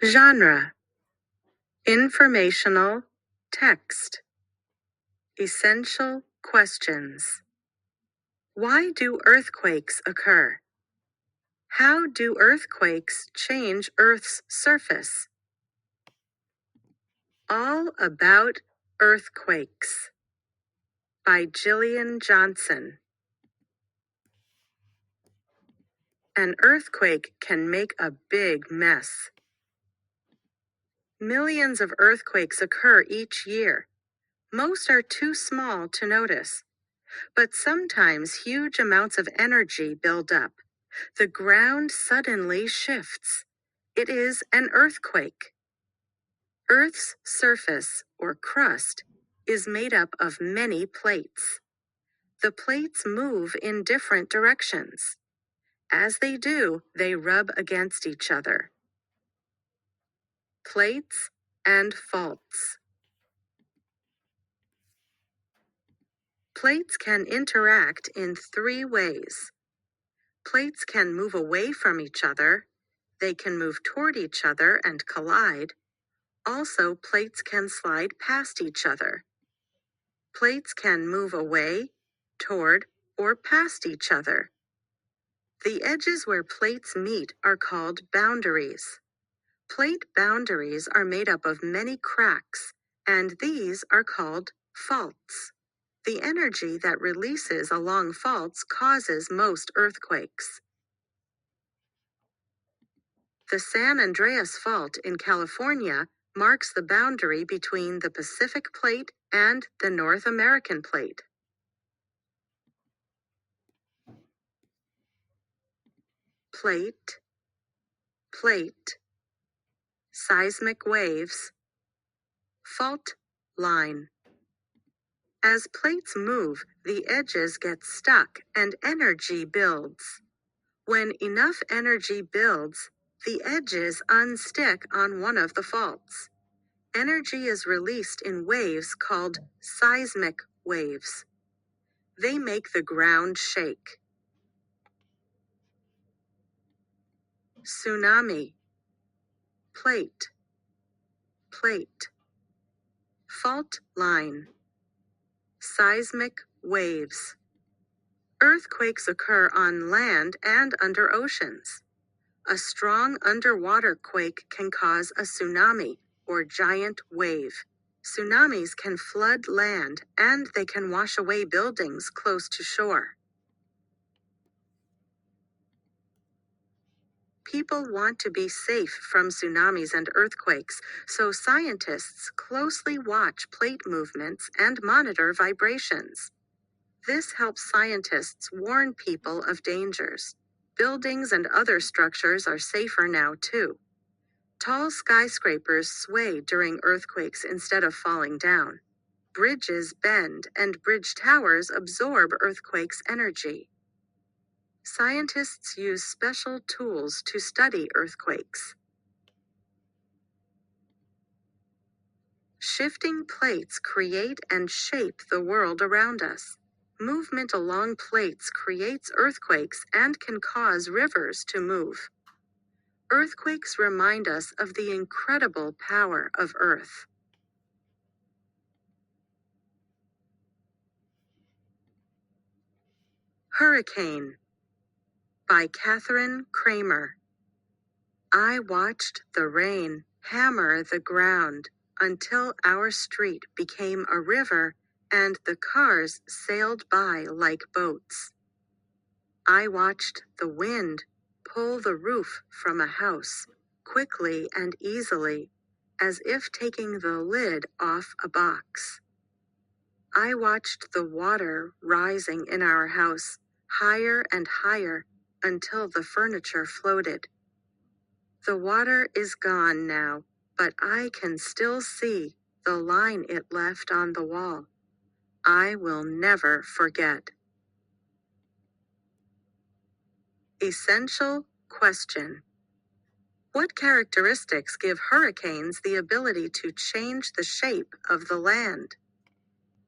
Genre: informational text. Essential questions. Why do earthquakes occur? How do earthquakes change Earth's surface? All About Earthquakes by Gillian Johnson. An earthquake can make a big mess. Millions of earthquakes occur each year. Most are too small to notice, but sometimes huge amounts of energy build up. The ground suddenly shifts. It is an earthquake. Earth's surface, or crust, is made up of many plates. The plates move in different directions. As they do, they rub against each other. Plates and faults. Plates can interact in three ways. Plates can move away from each other. They can move toward each other and collide. Also, plates can slide past each other. Plates can move away, toward, or past each other. The edges where plates meet are called boundaries. Plate boundaries are made up of many cracks, and these are called faults. The energy that releases along faults causes most earthquakes. The San Andreas Fault in California marks the boundary between the Pacific Plate and the North American Plate. Plate, plate, seismic waves, fault line. As plates move, the edges get stuck and energy builds. When enough energy builds, the edges unstick on one of the faults. Energy is released in waves called seismic waves. They make the ground shake. Tsunami. Plate, plate. Fault line. Seismic waves. Earthquakes occur on land and under oceans. A strong underwater quake can cause a tsunami, or giant wave. Tsunamis can flood land and they can wash away buildings close to shore. People want to be safe from tsunamis and earthquakes, so scientists closely watch plate movements and monitor vibrations. This helps scientists warn people of dangers. Buildings and other structures are safer now too. Tall skyscrapers sway during earthquakes instead of falling down. Bridges bend and bridge towers absorb earthquakes' energy. Scientists use special tools to study earthquakes. Shifting plates create and shape the world around us. Movement along plates creates earthquakes and can cause rivers to move. Earthquakes remind us of the incredible power of Earth. Hurricane by Catherine Kramer. I watched the rain hammer the ground until our street became a river and the cars sailed by like boats. I watched the wind pull the roof from a house quickly and easily, as if taking the lid off a box. I watched the water rising in our house higher and higher until the furniture floated. The water is gone now, but I can still see the line it left on the wall. I will never forget. Essential question. What characteristics give hurricanes the ability to change the shape of the land?